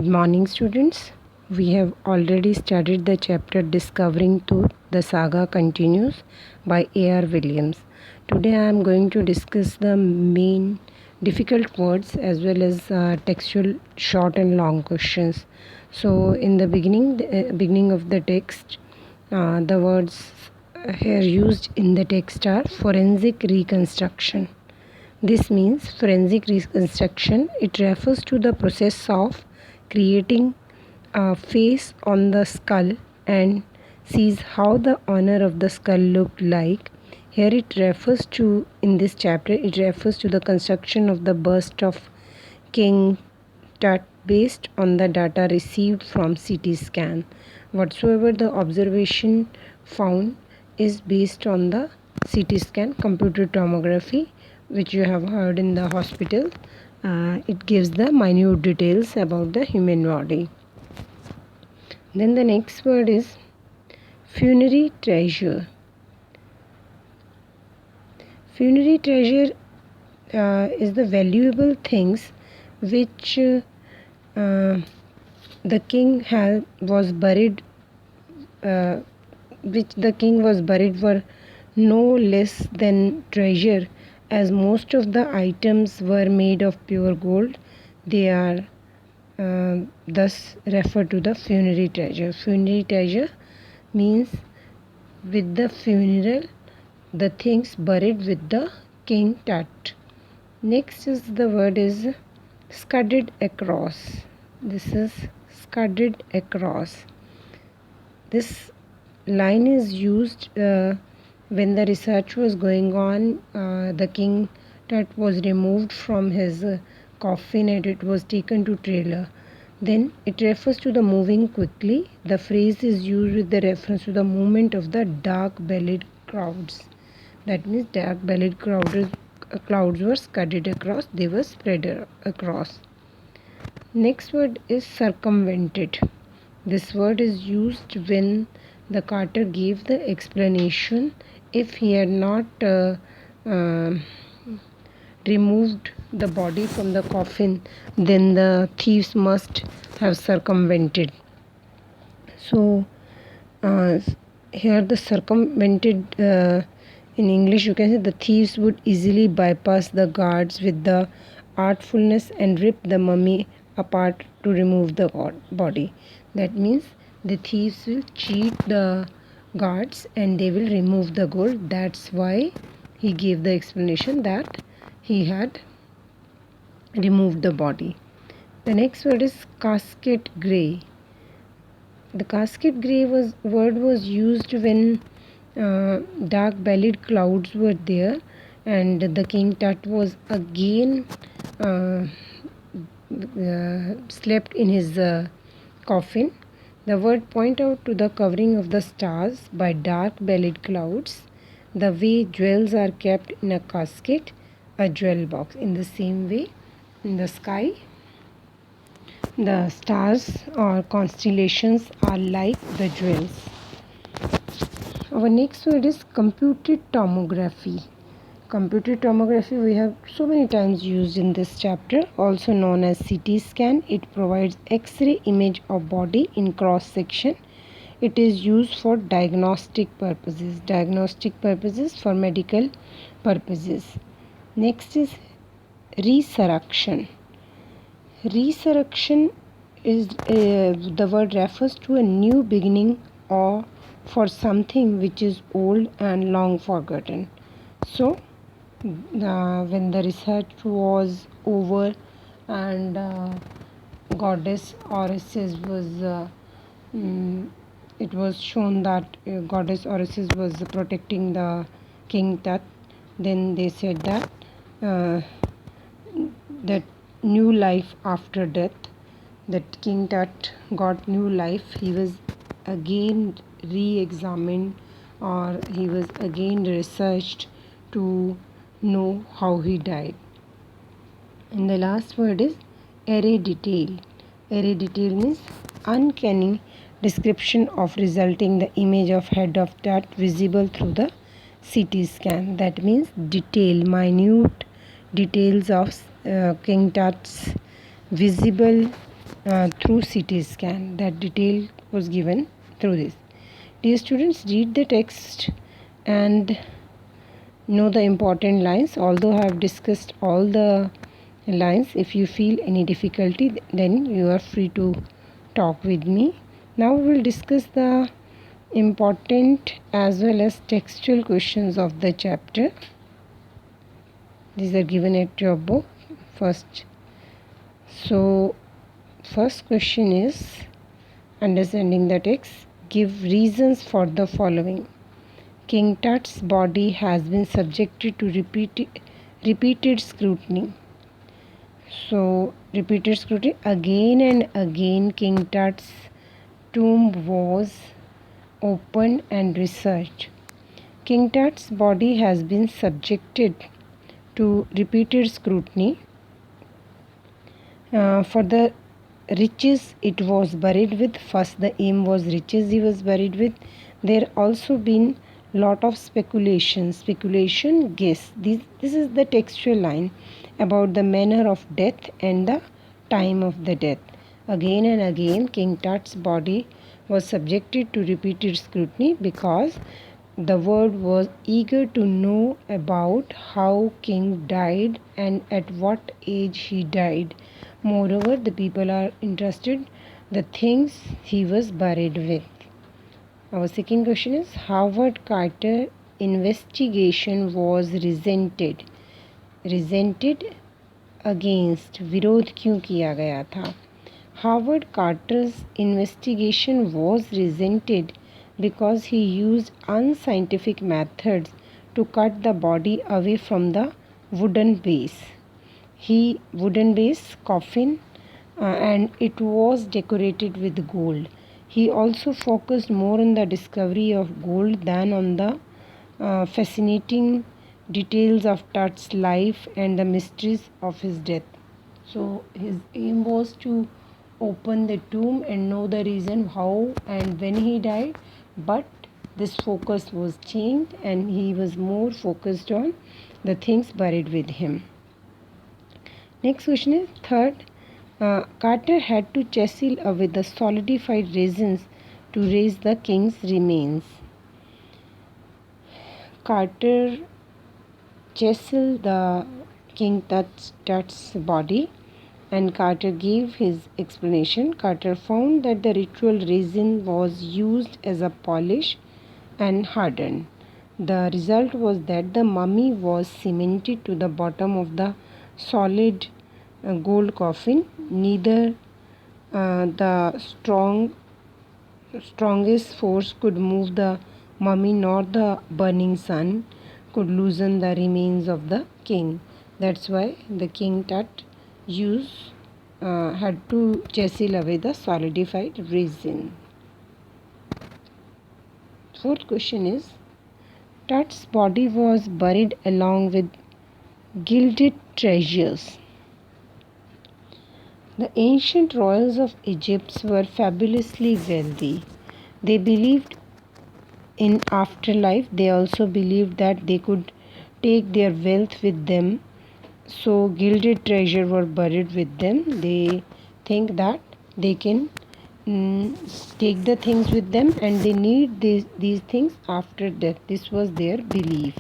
Good morning, students. We have already studied the chapter Discovering Truth. The Saga Continues by A.R. Williams. Today I am going to discuss the main difficult words as well as textual short and long questions. So in the beginning of the text, the words here used in the text are forensic reconstruction. This means forensic reconstruction. It refers to the process of creating a face on the skull and sees how the owner of the skull looked like. Here it refers to, in this chapter, it refers to the construction of the bust of King Tut based on the data received from CT scan. Whatsoever the observation found is based on the CT scan, computer tomography, which you have heard in the hospital. It gives the minute details about the human body. Then the next word is funerary treasure. Funerary treasure is the valuable things which the king was buried were no less than treasure, as most of the items were made of pure gold. They are thus referred to the funerary treasure. Funerary treasure means with the funeral, the things buried with the King Tut. Next is the word is scudded across. This is scudded across. This line is used when the research was going on. The King Tut was removed from his coffin and it was taken to trailer. Then it refers to the moving quickly. The phrase is used with the reference to the movement of the dark-bellied clouds. That means dark-bellied clouds were scudded across, they were spread across. Next word is circumvented. This word is used when the carter gave the explanation. If he had not removed the body from the coffin, then the thieves must have circumvented. So here the circumvented, in English you can say the thieves would easily bypass the guards with the artfulness and rip the mummy apart to remove the body. That means the thieves will cheat the guards and they will remove the gold. That's why he gave the explanation that he had removed the body. The next word is casket grey. The casket grey word was used when dark-bellied clouds were there and the King Tut was again slept in his coffin. The word point out to the covering of the stars by dark-bellied clouds, the way jewels are kept in a casket, a jewel box. In the same way, in the sky, the stars or constellations are like the jewels. Our next word is computed tomography. Computed tomography we have so many times used in this chapter, also known as CT scan. It provides X-ray image of body in cross section. It is used for diagnostic purposes for medical purposes. Next is resurrection. Resurrection is the word refers to a new beginning or for something which is old and long forgotten. So when the research was over and goddess Orisis was it was shown that goddess Orisis was protecting the King Tut, then they said that that new life after death, that King Tut got new life. He was again re-examined or he was again researched to know how he died. And the last word is array detail. Array detail means uncanny description of resulting the image of head of Tut visible through the CT scan. That means minute details of King Tut's visible through CT scan. That detail was given through this. Dear students, read the text and know the important lines. Although I have discussed all the lines, if you feel any difficulty, then you are free to talk with me. Now we will discuss the important as well as textual questions of the chapter. These are given at your book first. So first question is understanding the text. Give reasons for the following. King Tut's body has been subjected to repeated scrutiny. So repeated scrutiny, again and again King Tut's tomb was opened and researched. King Tut's body has been subjected to repeated scrutiny for the riches it was buried with. First, the aim was riches he was buried with. There also been lot of speculation, guess. This is the textual line about the manner of death and the time of the death. Again and again King Tut's body was subjected to repeated scrutiny because the world was eager to know about how King died and at what age he died. Moreover, the people are interested the things he was buried with. Our second question is Howard Carter investigation was resented. Resented against, विरोध क्यों किया गया था? Howard Carter's investigation was resented because he used unscientific methods to cut the body away from the wooden base. Wooden base coffin and it was decorated with gold. He also focused more on the discovery of gold than on the fascinating details of Tut's life and the mysteries of his death. So his aim was to open the tomb and know the reason how and when he died, but this focus was changed and he was more focused on the things buried with him. Next question is third. Carter had to chisel away the solidified resins to raise the king's remains. Carter chiseled the King Tut's body and Carter gave his explanation. Carter found that the ritual resin was used as a polish and hardened. The result was that the mummy was cemented to the bottom of the solid gold coffin. Neither the strongest force could move the mummy nor the burning sun could loosen the remains of the king. That's why the King Tut had to chisel away the solidified resin. Fourth question is Tut's body was buried along with gilded treasures. The ancient royals of Egypt were fabulously wealthy. They believed in afterlife. They also believed that they could take their wealth with them. So gilded treasure were buried with them. They think that they can take the things with them and they need these things after death. This was their belief.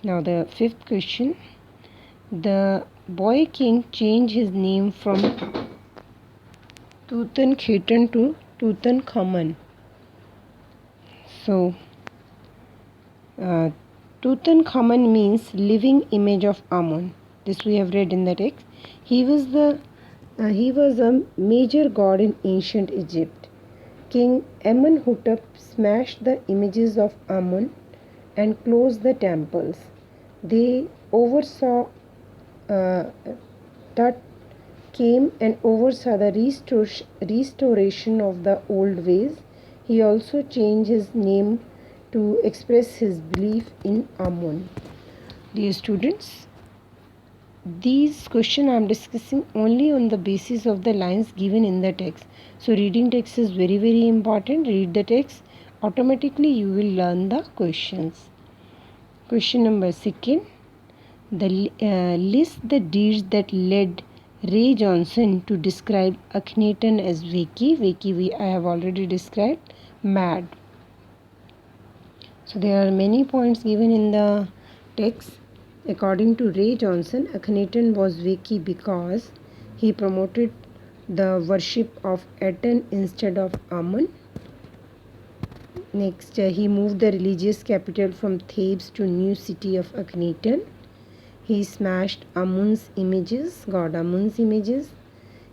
Now the fifth question. The boy king changed his name from Tutankhaten to Tutankhamun. So Tutankhamun means living image of Amun. This we have read in the text. He was a major god in ancient Egypt. King Amenhotep smashed the images of Amun and closed the temples. They oversaw Tut came and oversaw the restoration of the old ways. He also changed his name to express his belief in Amun. Dear students, these questions I am discussing only on the basis of the lines given in the text. So reading text is very, very important. Read the text. Automatically you will learn the questions. Question number 2. List the deeds that led Ray Johnson to describe Akhenaten as waky. Waky I have already described. Mad. So there are many points given in the text. According to Ray Johnson, Akhenaten was waky because he promoted the worship of Aten instead of Amun. Next, he moved the religious capital from Thebes to new city of Akhenaten. He smashed Amun's images, God Amun's images.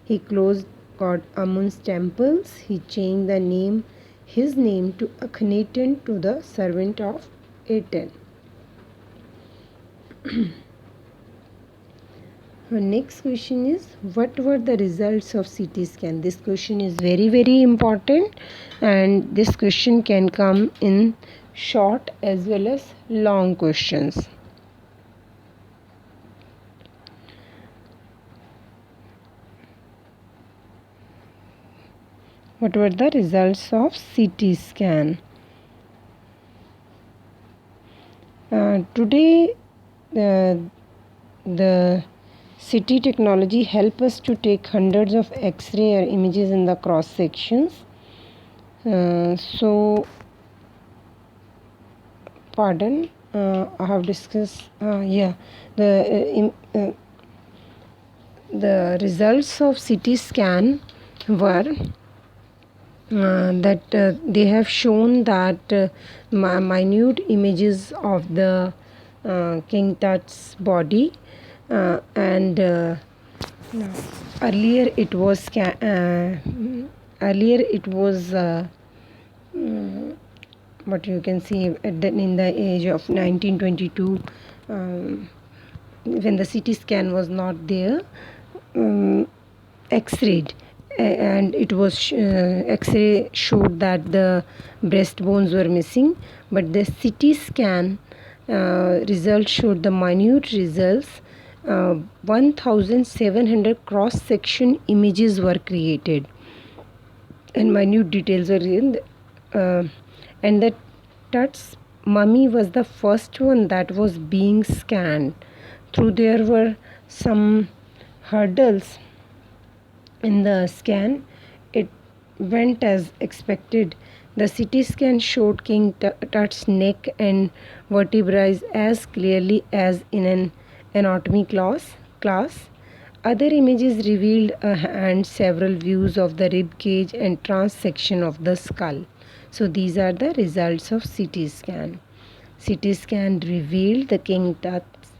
He closed God Amun's temples. He changed his name to Akhenaten, to the servant of Aten. Our next question is, what were the results of CT scan? This question is very important, and this question can come in short as well as long questions. What were the results of CT scan? Today, the CT technology help us to take hundreds of X-ray or images in the cross sections. I have discussed. The results of CT scan were that they have shown that minute images of the King Tut's body, and earlier it was what you can see in the age of 1922, when the CT scan was not there, X-rayed, and it was X-ray showed that the breastbones were missing, but the CT scan results showed the minute results. 1700 cross section images were created and minute details were in, and the Tut's mummy was the first one that was being scanned. Through there were some hurdles in the scan, it went as expected. The CT scan showed King Tut's neck and vertebrae as clearly as in an anatomy class. Other images revealed a hand, several views of the rib cage and transection of the skull. So these are the results of CT scan. CT scan revealed the King Tut's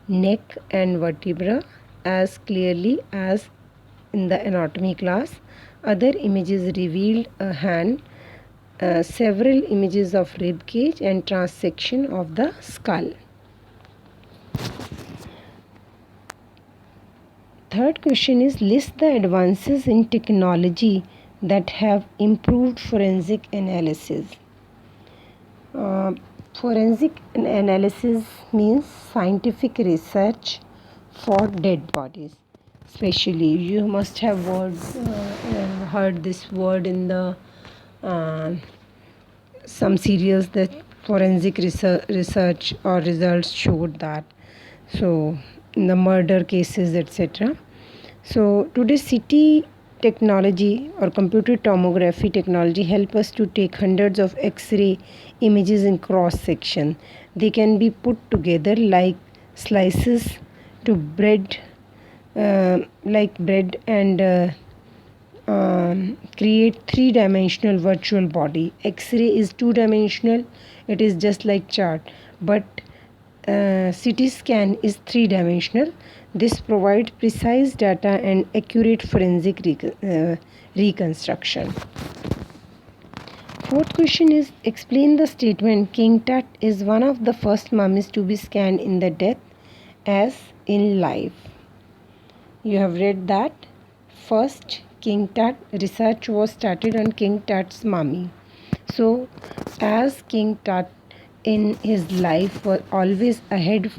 neck and vertebra as clearly as in the anatomy class. Other images revealed a hand, several images of rib cage and transection of the skull. Third question is, list the advances in technology that have improved forensic analysis. Forensic analysis means scientific research for dead bodies. Especially, you must have heard this word in the some serials, that forensic research or results showed that. So, in the murder cases, etc. So, today CT technology or computer tomography technology help us to take hundreds of X-ray images in cross section. They can be put together like slices to bread, and create three-dimensional virtual body. X-ray is two-dimensional, it is just like chart, but CT scan is three-dimensional. This provides precise data and accurate forensic reconstruction. Fourth question is, explain the statement King Tut is one of the first mummies to be scanned in the death as in life. You have read that first King Tut research was started on King Tut's mummy. So as King Tut in his life was always ahead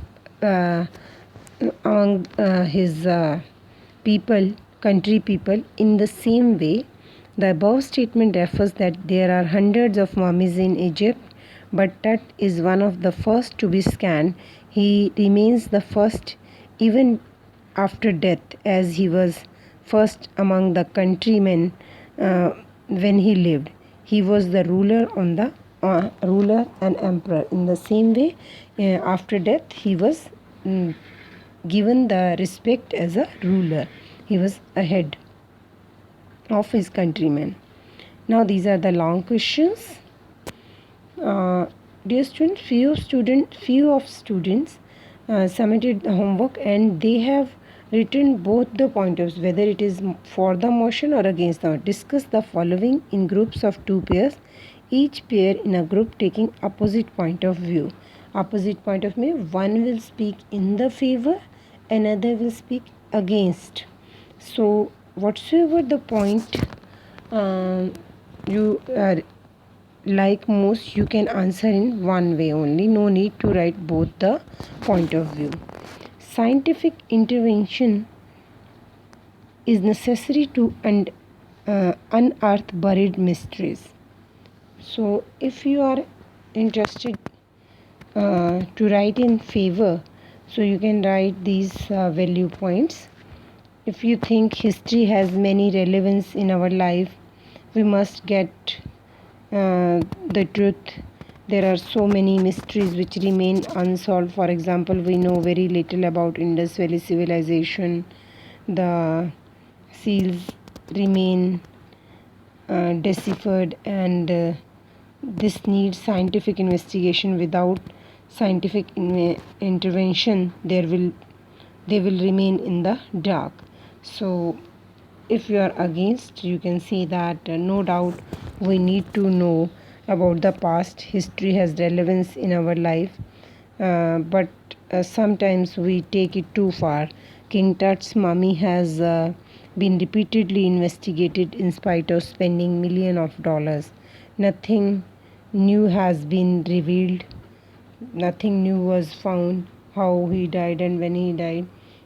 among his country people, in the same way the above statement refers that there are hundreds of mummies in Egypt, but Tut is one of the first to be scanned. He remains the first even after death, as he was first among the countrymen when he lived. He was the ruler on the ruler and emperor. In the same way, after death, he was given the respect as a ruler. He was ahead of his countrymen. Now these are the long questions. Dear students, few of students submitted the homework, and they have written both the point of view, whether it is for the motion or against the motion. Discuss the following in groups of 2 pairs, each pair in a group taking opposite point of view. Opposite point of view, one will speak in the favor, another will speak against. So whatsoever the point you like most, you can answer in one way only. No need to write both the point of view. Scientific intervention is necessary to unearth buried mysteries. So if you are interested to write in favor, so you can write these value points. If you think history has many relevance in our life, we must get the truth. There are so many mysteries which remain unsolved. For example, we know very little about Indus Valley civilization. The seals remain deciphered, and this needs scientific investigation. Without scientific intervention, they will remain in the dark. So if you are against, you can see that no doubt we need to know about the past. History has relevance in our life, but sometimes we take it too far. King Tut's mummy has been repeatedly investigated in spite of spending millions of dollars. Nothing new has been revealed. Nothing new was found, how he died and when he died.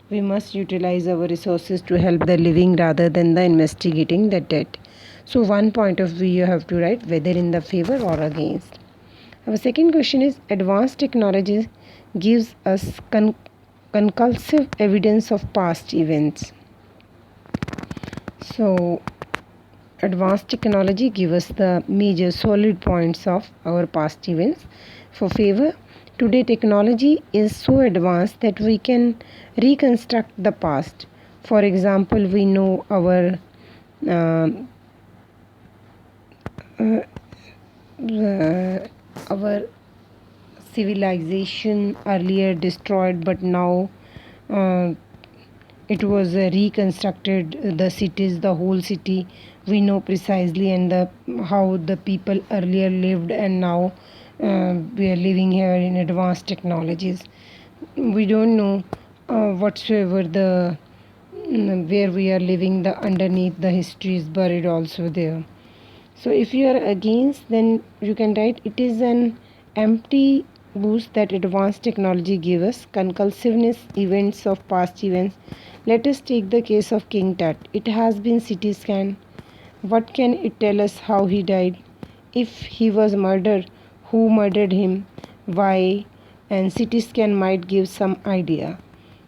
We must utilize our resources to help the living rather than the investigating the dead. So one point of view you have to write, whether in the favor or against. Our second question is, advanced technology gives us conclusive evidence of past events. So advanced technology gives us the major solid points of our past events. For favor, today technology is so advanced that we can reconstruct the past. For example, we know our civilization earlier destroyed, but now it was reconstructed. The cities, the whole city, we know precisely, and how the people earlier lived, and now we are living here in advanced technologies. We don't know whatsoever the where we are living. The underneath the history is buried also there. So if you are against, then you can write, it is an empty boost that advanced technology gives us conclusiveness events of past events. Let us take the case of King Tut. It has been CT scanned. What can it tell us? How he died? If he was murdered, who murdered him? Why? And CT scan might give some idea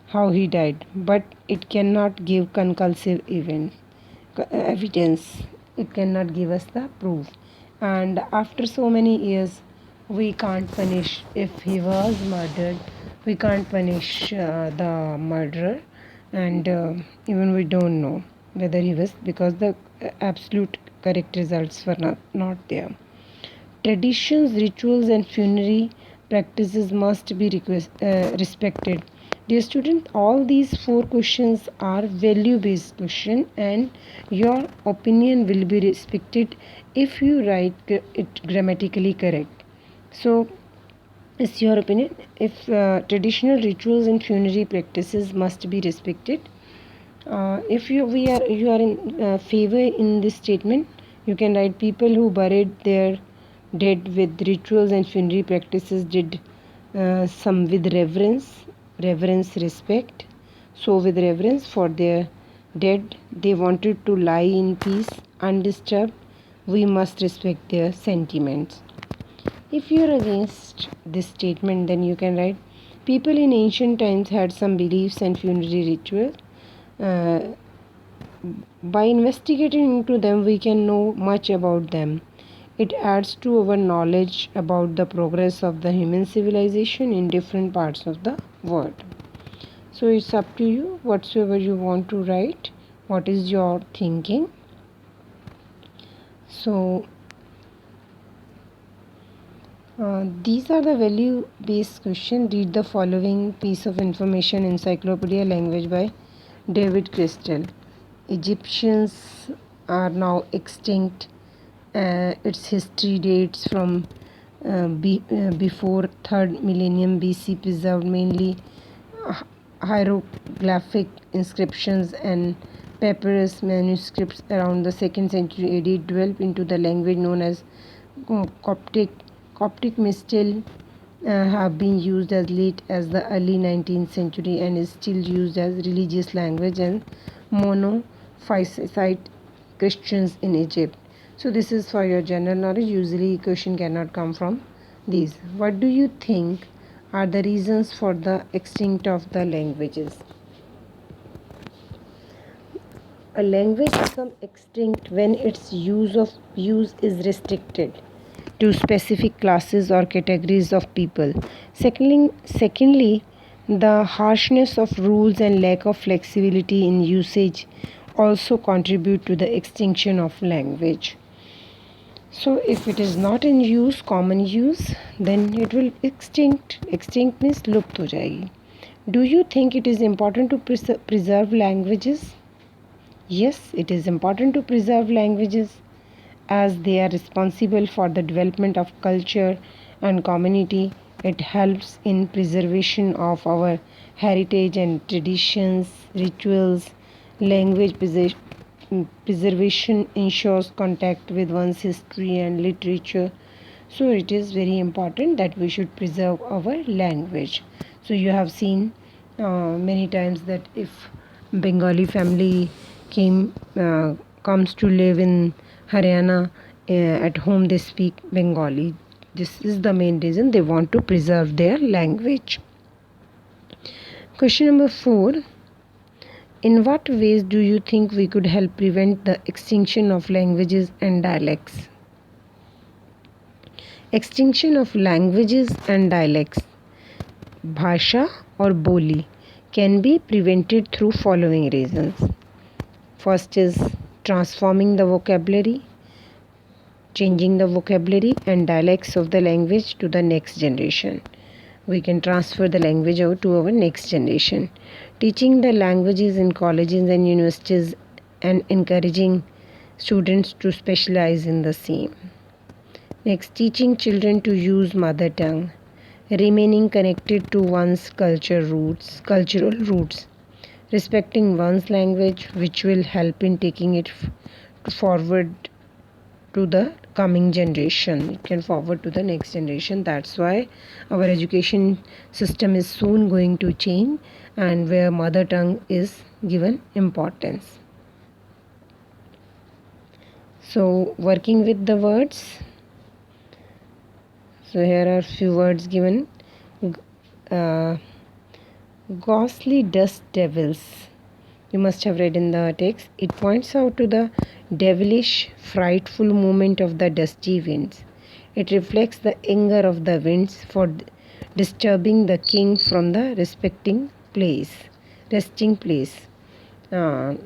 how he died, but it cannot give conclusive evidence. It cannot give us the proof. And after so many years, we can't punish. If he was murdered, we can't punish the murderer, and even we don't know whether he was, because the absolute correct results were not there. Traditions, rituals, and funerary practices must be respected. Dear student, all these 4 questions are value-based questions, and your opinion will be respected if you write it grammatically correct. So, it's your opinion. If traditional rituals and funerary practices must be respected, if you are in favor in this statement, you can write, people who buried their dead with rituals and funerary practices did some with reverence, respect. So with reverence for their dead, they wanted to lie in peace, undisturbed. We must respect their sentiments. If you are against this statement, then you can write, People in ancient times had some beliefs and funerary rituals. By investigating into them, we can know much about them. It adds to our knowledge about the progress of the human civilization in different parts of the world. So it's up to you, whatsoever you want to write, what is your thinking. So these are the value based questions. Read the following piece of information: Encyclopedia Language by David Crystal. Egyptians are now extinct. Its history dates from before 3rd millennium BC, preserved mainly hieroglyphic inscriptions and papyrus manuscripts around the 2nd century AD. Developed into the language known as Coptic. Coptic may still have been used as late as the early 19th century and is still used as religious language and monophysite Christians in Egypt. So this is for your general knowledge. Usually question cannot come from these. What do you think are the reasons for the extinct of the languages? A language becomes extinct when its use is restricted to specific classes or categories of people. Secondly, the harshness of rules and lack of flexibility in usage also contribute to the extinction of language. So if it is not in use, common use, then it will extinct. Extinct means lupt ho jayegi. Do you think it is important to preserve languages? Yes, it is important to preserve languages as they are responsible for the development of culture and community. It helps in preservation of our heritage and traditions, rituals. Language preservation ensures contact with one's history and literature. So it is very important that we should preserve our language. So you have seen many times that if Bengali family comes to live in Haryana, at home they speak Bengali. This is the main reason they want to preserve their language. Question number 4. In what ways do you think we could help prevent the extinction of languages and dialects? Extinction of languages and dialects, bhasha or boli, can be prevented through following reasons. First is transforming the vocabulary, changing the vocabulary and dialects of the language to the next generation. We can transfer the language out to our next generation. Teaching the languages in colleges and universities and encouraging students to specialize in the same. Next, teaching children to use mother tongue, remaining connected to one's cultural roots, respecting one's language, which will help in taking it forward to the coming generation. It can forward to the next generation. That's why our education system is soon going to change, and where mother tongue is given importance. So working with the words. So here are few words given. Ghostly dust devils. You must have read in the text. It points out to the devilish, frightful movement of the dusty winds. It reflects the anger of the winds for disturbing the king from the resting place. You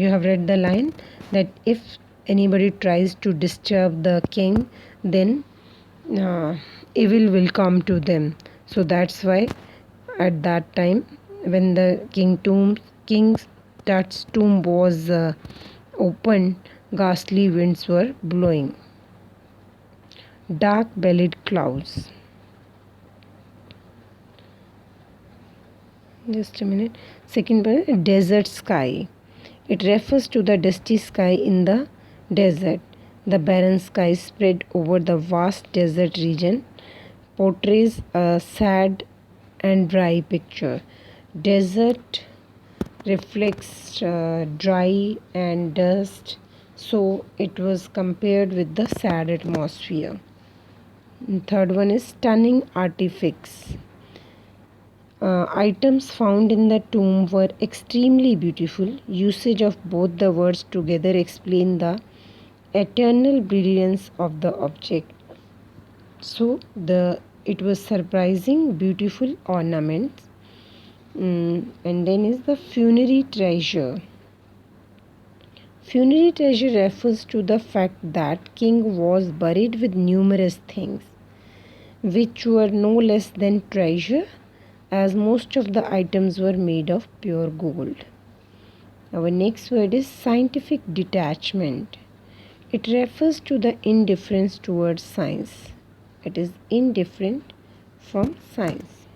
have read the line that if anybody tries to disturb the king, then evil will come to them. So that's why at that time, when the king's Tut's tomb was opened, ghastly winds were blowing. Dark-bellied clouds. Just a minute. Second one, desert sky. It refers to the dusty sky in the desert. The barren sky spread over the vast desert region portrays a sad and dry picture. Desert reflects dry and dust, so it was compared with the sad atmosphere. And third one is stunning artifacts. Items found in the tomb were extremely beautiful. Usage of both the words together explain the eternal brilliance of the object. So it was surprising, beautiful ornaments. And then is the funerary treasure. Funerary treasure refers to the fact that king was buried with numerous things, which were no less than treasure, as most of the items were made of pure gold. Our next word is scientific detachment. It refers to the indifference towards science. It is indifferent from science.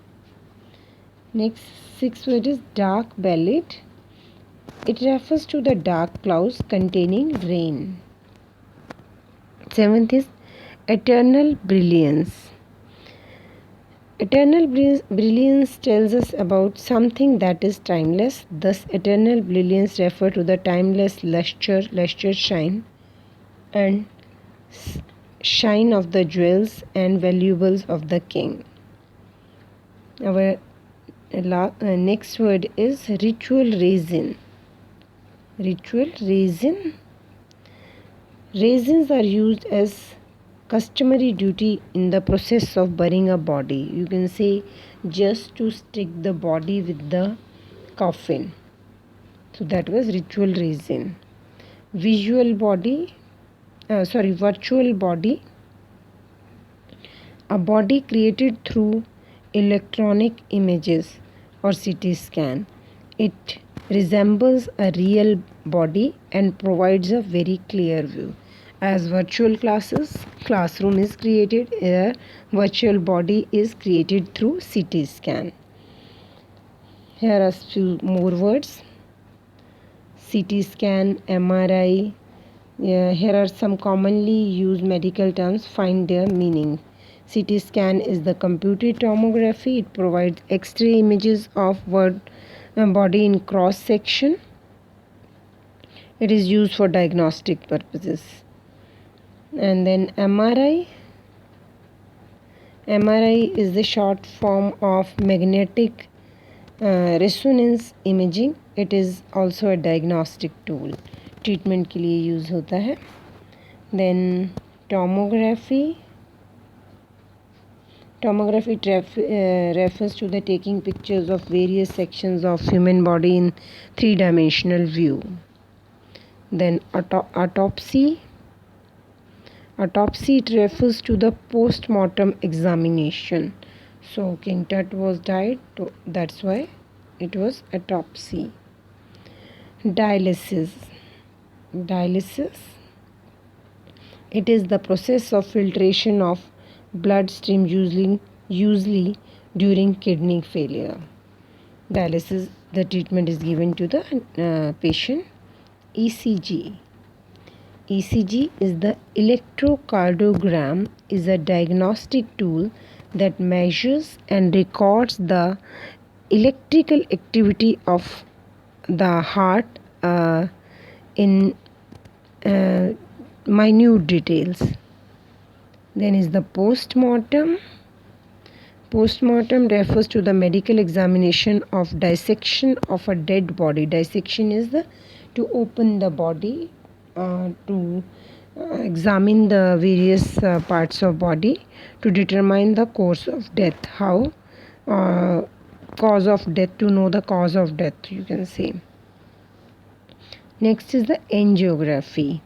Next, sixth word is dark ballad. It refers to the dark clouds containing rain. Seventh is eternal brilliance. Eternal brilliance tells us about something that is timeless. Thus, eternal brilliance refers to the timeless luster, shine, and shine of the jewels and valuables of the king. Our next word is ritual resin. Ritual resin. Resins are used as customary duty in the process of burying a body. You can say just to stick the body with the coffin. So that was ritual resin. Virtual body. A body created through electronic images or CT scan. It resembles a real body and provides a very clear view. As virtual classroom is created, a virtual body is created through CT scan. Here are few more words. CT scan, MRI. Here are some commonly used medical terms. Find their meaning. CT scan is the computed tomography. It provides X-ray images of body in cross section. It is used for diagnostic purposes. And then MRI. MRI is the short form of magnetic resonance imaging. It is also a diagnostic tool. Treatment के लिए use होता है. Then tomography. Tomography refers to the taking pictures of various sections of human body in three-dimensional view. Then autopsy. Autopsy, it refers to the postmortem examination. So King Tut was died, that's why it was autopsy. Dialysis. Dialysis, it is the process of filtration of bloodstream usually during kidney failure. Dialysis, the treatment is given to the patient. ECG. ECG is the electrocardiogram, is a diagnostic tool that measures and records the electrical activity of the heart in minute details. Then is the postmortem. Postmortem refers to the medical examination of dissection of a dead body. Dissection is to open the body, to examine the various parts of body to determine the course of death. Cause of death, to know the cause of death, you can say. Next is the angiography.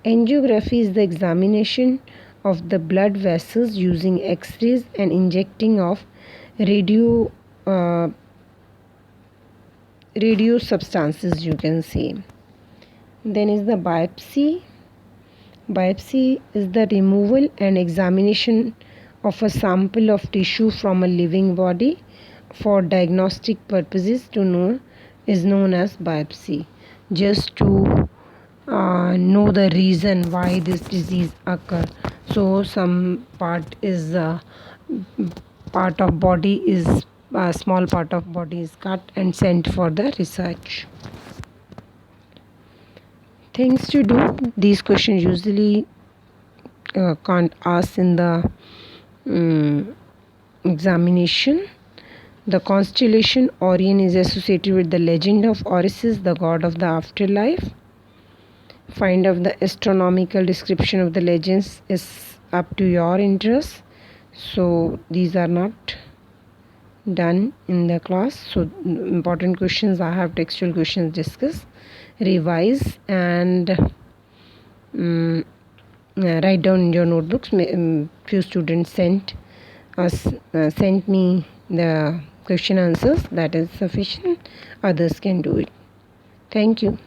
Angiography is the examination of the blood vessels using X-rays and injecting of radio substances, you can say. Then is the biopsy. Biopsy is the removal and examination of a sample of tissue from a living body for diagnostic purposes is known as biopsy. Just to know the reason why this disease occur. So some part of body is a small part of body is cut and sent for the research. Things to do. These questions usually can't ask in the examination. The constellation Orion is associated with the legend of Orisis, the god of the afterlife. Find out the astronomical description of the legends is up to your interest. So these are not done in the class. So important questions, I have textual questions discussed, revise, and write down in your notebooks. Few students sent me the question answers. That is sufficient. Others can do it. Thank you.